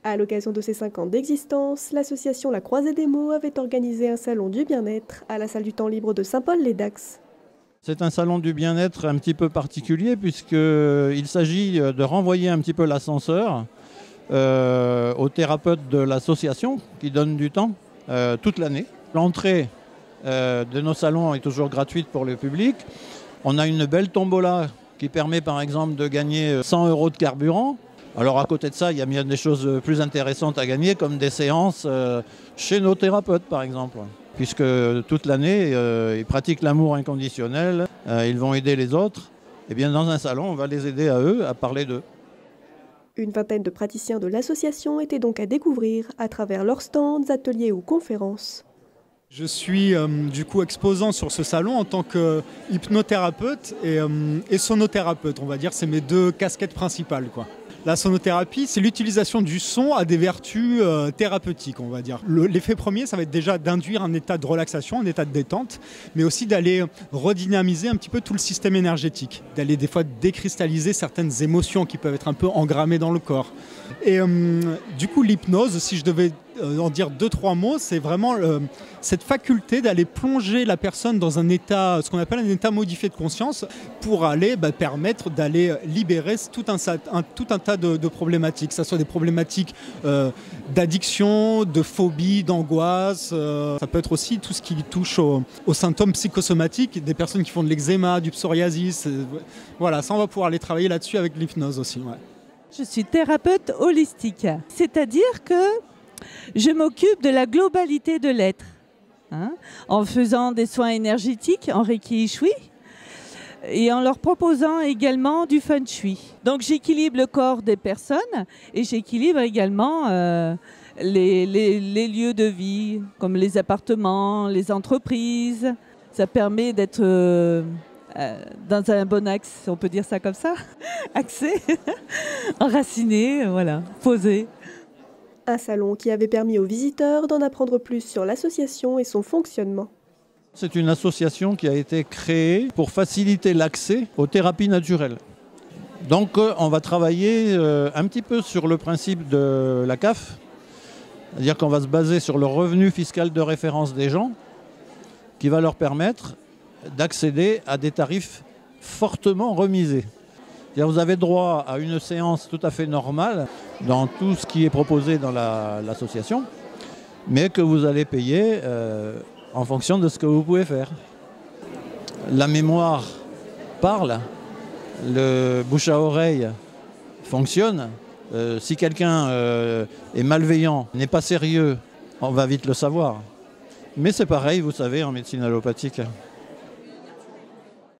À l'occasion de ses 5 ans d'existence, l'association La Croisée des Mots avait organisé un salon du bien-être à la salle du temps libre de Saint-Paul-les-Dax. C'est un salon du bien-être un petit peu particulier puisqu'il s'agit de renvoyer un petit peu l'ascenseur aux thérapeutes de l'association qui donnent du temps toute l'année. L'entrée de nos salons est toujours gratuite pour le public. On a une belle tombola qui permet par exemple de gagner 100 € de carburant. Alors à côté de ça, il y a bien des choses plus intéressantes à gagner comme des séances chez nos thérapeutes par exemple. Puisque toute l'année, ils pratiquent l'amour inconditionnel, ils vont aider les autres. Et bien dans un salon, on va les aider à eux, à parler d'eux. Une vingtaine de praticiens de l'association étaient donc à découvrir à travers leurs stands, ateliers ou conférences. Je suis du coup exposant sur ce salon en tant que hypnothérapeute et sonothérapeute, on va dire, c'est mes deux casquettes principales, quoi. La sonothérapie, c'est l'utilisation du son à des vertus thérapeutiques, on va dire. L'effet premier, ça va être déjà d'induire un état de relaxation, un état de détente, mais aussi d'aller redynamiser un petit peu tout le système énergétique, d'aller des fois décristalliser certaines émotions qui peuvent être un peu engrammées dans le corps. Et du coup, l'hypnose, si je devais en dire 2-3 mots, c'est vraiment cette faculté d'aller plonger la personne dans un état, ce qu'on appelle un état modifié de conscience, pour aller permettre d'aller libérer tout un tas de problématiques, que ce soit des problématiques d'addiction, de phobie, d'angoisse. Ça peut être aussi tout ce qui touche aux symptômes psychosomatiques, des personnes qui font de l'eczéma, du psoriasis. Voilà, ça on va pouvoir aller travailler là-dessus avec l'hypnose aussi. Ouais. Je suis thérapeute holistique, c'est-à-dire que je m'occupe de la globalité de l'être, en faisant des soins énergétiques en Reiki Shui et en leur proposant également du Feng Shui. Donc j'équilibre le corps des personnes et j'équilibre également les lieux de vie, comme les appartements, les entreprises. Ça permet d'être dans un bon axe, on peut dire ça comme ça, axé, enraciné, voilà, posé. Un salon qui avait permis aux visiteurs d'en apprendre plus sur l'association et son fonctionnement. C'est une association qui a été créée pour faciliter l'accès aux thérapies naturelles. Donc on va travailler un petit peu sur le principe de la CAF, c'est-à-dire qu'on va se baser sur le revenu fiscal de référence des gens, qui va leur permettre d'accéder à des tarifs fortement remisés. Vous avez droit à une séance tout à fait normale dans tout ce qui est proposé dans l'association, mais que vous allez payer en fonction de ce que vous pouvez faire. La mémoire parle, le bouche à oreille fonctionne. Si quelqu'un est malveillant, n'est pas sérieux, on va vite le savoir. Mais c'est pareil, vous savez, en médecine allopathique.